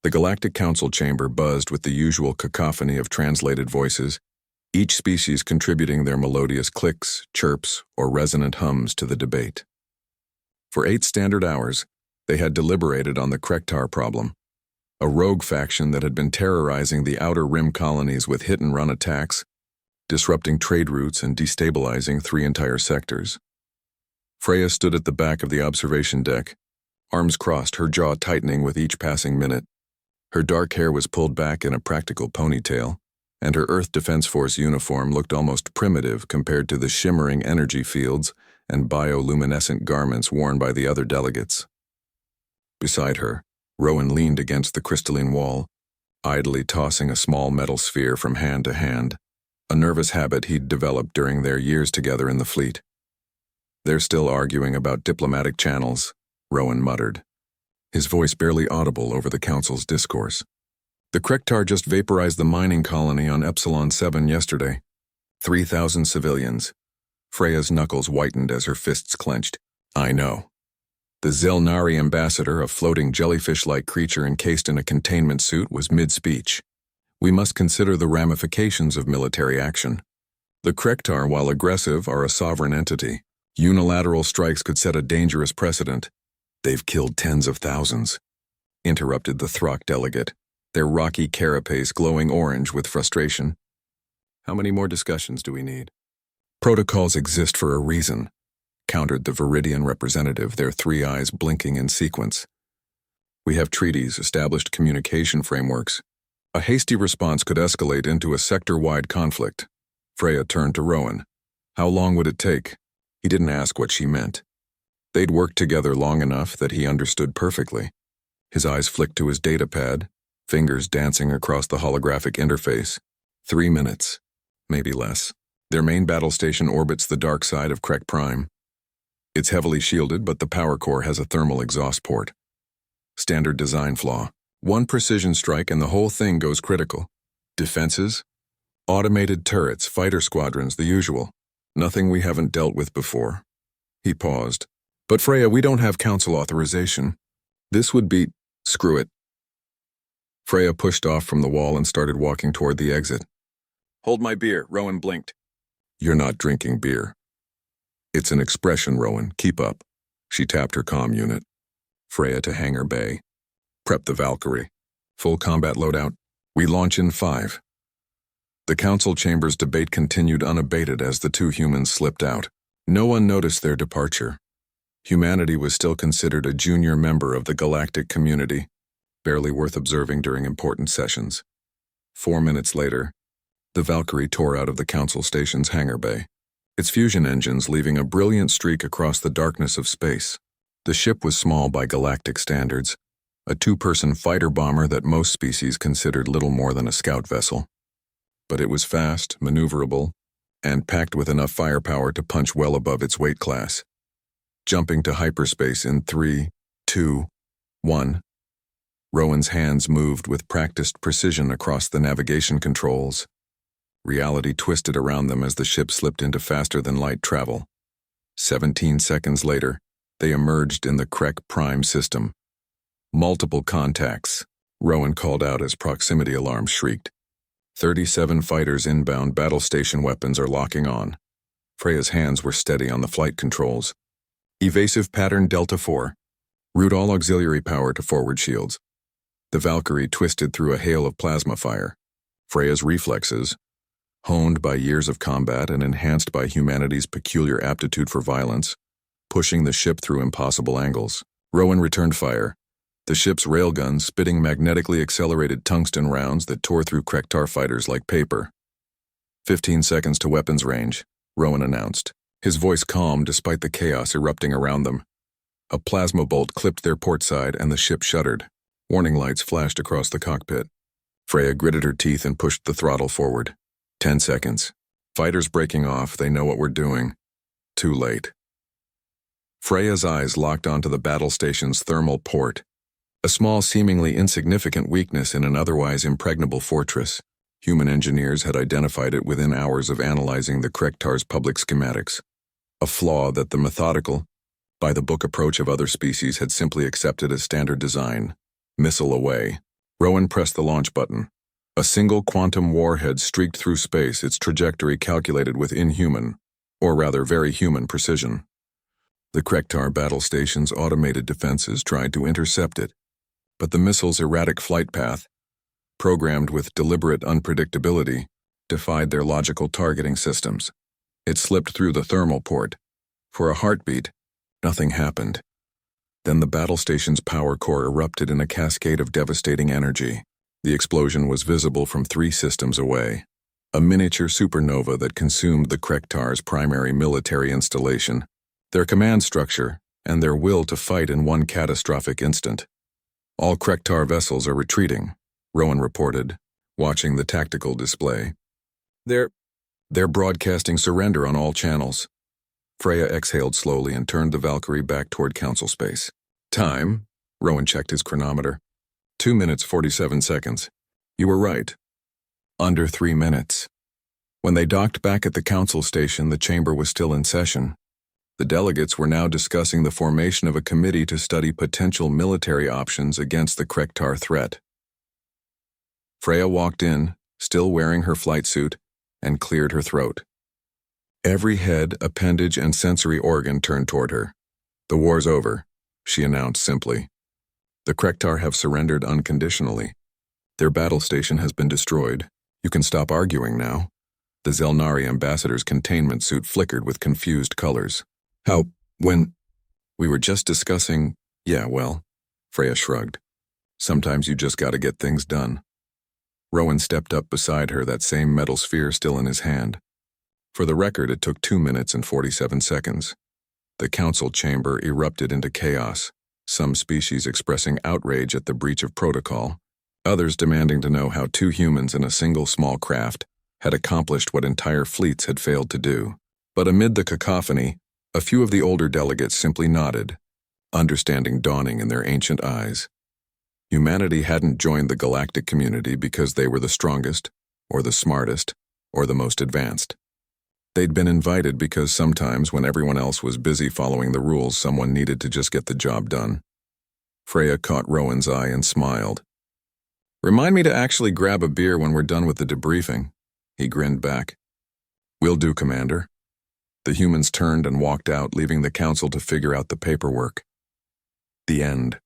The Galactic Council chamber buzzed with the usual cacophony of translated voices, each species contributing their melodious clicks, chirps, or resonant hums to the debate. For 8 standard hours, they had deliberated on the Krektar problem, a rogue faction that had been terrorizing the Outer Rim colonies with hit-and-run attacks, disrupting trade routes and destabilizing 3 entire sectors. Freya stood at the back of the observation deck, arms crossed, her jaw tightening with each passing minute. Her dark hair was pulled back in a practical ponytail, and her Earth Defense Force uniform looked almost primitive compared to the shimmering energy fields and bioluminescent garments worn by the other delegates. Beside her, Rowan leaned against the crystalline wall, idly tossing a small metal sphere from hand to hand, a nervous habit he'd developed during their years together in the fleet. "They're still arguing about diplomatic channels," Rowan muttered, his voice barely audible over the Council's discourse. "The Krektar just vaporized the mining colony on Epsilon 7 yesterday. 3,000 civilians." Freya's knuckles whitened as her fists clenched. "I know." The Zelnari ambassador, a floating jellyfish-like creature encased in a containment suit, was mid-speech. "We must consider the ramifications of military action. The Krektar, while aggressive, are a sovereign entity. Unilateral strikes could set a dangerous precedent." "They've killed tens of thousands," interrupted the Throck delegate, their rocky carapace glowing orange with frustration. "How many more discussions do we need?" "Protocols exist for a reason," countered the Viridian representative, their 3 eyes blinking in sequence. "We have treaties, established communication frameworks. A hasty response could escalate into a sector-wide conflict." Freya turned to Rowan. "How long would it take?" He didn't ask what she meant. They'd worked together long enough that he understood perfectly. His eyes flicked to his datapad, fingers dancing across the holographic interface. 3 minutes, maybe less. Their main battle station orbits the dark side of Krek Prime. It's heavily shielded, but the power core has a thermal exhaust port. Standard design flaw. 1 precision strike and the whole thing goes critical. Defenses? Automated turrets, fighter squadrons, the usual. Nothing we haven't dealt with before. He paused. "But Freya, we don't have council authorization. This would be—" "Screw it." Freya pushed off from the wall and started walking toward the exit. "Hold my beer," Rowan blinked. "You're not drinking beer." "It's an expression, Rowan. Keep up." She tapped her comm unit. "Freya to Hangar Bay. Prep the Valkyrie. Full combat loadout. We launch in 5. The council chamber's debate continued unabated as the 2 humans slipped out. No one noticed their departure. Humanity was still considered a junior member of the galactic community, barely worth observing during important sessions. 4 minutes later, the Valkyrie tore out of the council station's hangar bay, its fusion engines leaving a brilliant streak across the darkness of space. The ship was small by galactic standards, a 2-person fighter bomber that most species considered little more than a scout vessel. But it was fast, maneuverable, and packed with enough firepower to punch well above its weight class. Jumping to hyperspace in 3, 2, 1. Rowan's hands moved with practiced precision across the navigation controls. Reality twisted around them as the ship slipped into faster-than-light travel. 17 seconds later, they emerged in the Krek Prime system. "Multiple contacts," Rowan called out as proximity alarms shrieked. 37 fighters inbound battle station weapons are locking on. Freya's hands were steady on the flight controls. "Evasive pattern Delta 4. Route all auxiliary power to forward shields." The Valkyrie twisted through a hail of plasma fire. Freya's reflexes, honed by years of combat and enhanced by humanity's peculiar aptitude for violence, pushing the ship through impossible angles. Rowan returned fire, the ship's railguns spitting magnetically accelerated tungsten rounds that tore through Krektar fighters like paper. 15 seconds to weapons range, Rowan announced, his voice calm despite the chaos erupting around them. A plasma bolt clipped their port side and the ship shuddered. Warning lights flashed across the cockpit. Freya gritted her teeth and pushed the throttle forward. 10 seconds. Fighters breaking off, they know what we're doing. Too late. Freya's eyes locked onto the battle station's thermal port, a small, seemingly insignificant weakness in an otherwise impregnable fortress. Human engineers had identified it within hours of analyzing the Krektar's public schematics, a flaw that the methodical, by-the-book approach of other species had simply accepted as standard design. Missile away. Rowan pressed the launch button. A single quantum warhead streaked through space, its trajectory calculated with inhuman, or rather very human precision. The Krektar battle station's automated defenses tried to intercept it, but the missile's erratic flight path, programmed with deliberate unpredictability, defied their logical targeting systems. It slipped through the thermal port. For a heartbeat, nothing happened. Then the battle station's power core erupted in a cascade of devastating energy. The explosion was visible from 3 systems away, a miniature supernova that consumed the Krektar's primary military installation, their command structure, and their will to fight in one catastrophic instant. All Krektar vessels are retreating, Rowan reported, watching the tactical display. They're broadcasting surrender on all channels. Freya exhaled slowly and turned the Valkyrie back toward council space. Time, Rowan checked his chronometer. 2 minutes 47 seconds. You were right. Under 3 minutes. When they docked back at the council station, the chamber was still in session. The delegates were now discussing the formation of a committee to study potential military options against the Krektar threat. Freya walked in, still wearing her flight suit, and cleared her throat. Every head, appendage, and sensory organ turned toward her. The war's over, she announced simply. The Krektar have surrendered unconditionally. Their battle station has been destroyed. You can stop arguing now. The Zelnari ambassador's containment suit flickered with confused colors. When? We were just discussing, yeah, well, Freya shrugged. Sometimes you just gotta get things done. Rowan stepped up beside her, that same metal sphere still in his hand. For the record, it took 2 minutes and 47 seconds. The council chamber erupted into chaos, some species expressing outrage at the breach of protocol, others demanding to know how 2 humans in a single small craft had accomplished what entire fleets had failed to do. But amid the cacophony, a few of the older delegates simply nodded, understanding dawning in their ancient eyes. Humanity hadn't joined the galactic community because they were the strongest, or the smartest, or the most advanced. They'd been invited because sometimes when everyone else was busy following the rules, someone needed to just get the job done. Freya caught Rowan's eye and smiled. Remind me to actually grab a beer when we're done with the debriefing. He grinned back. Will do, Commander. The humans turned and walked out, leaving the council to figure out the paperwork. The end.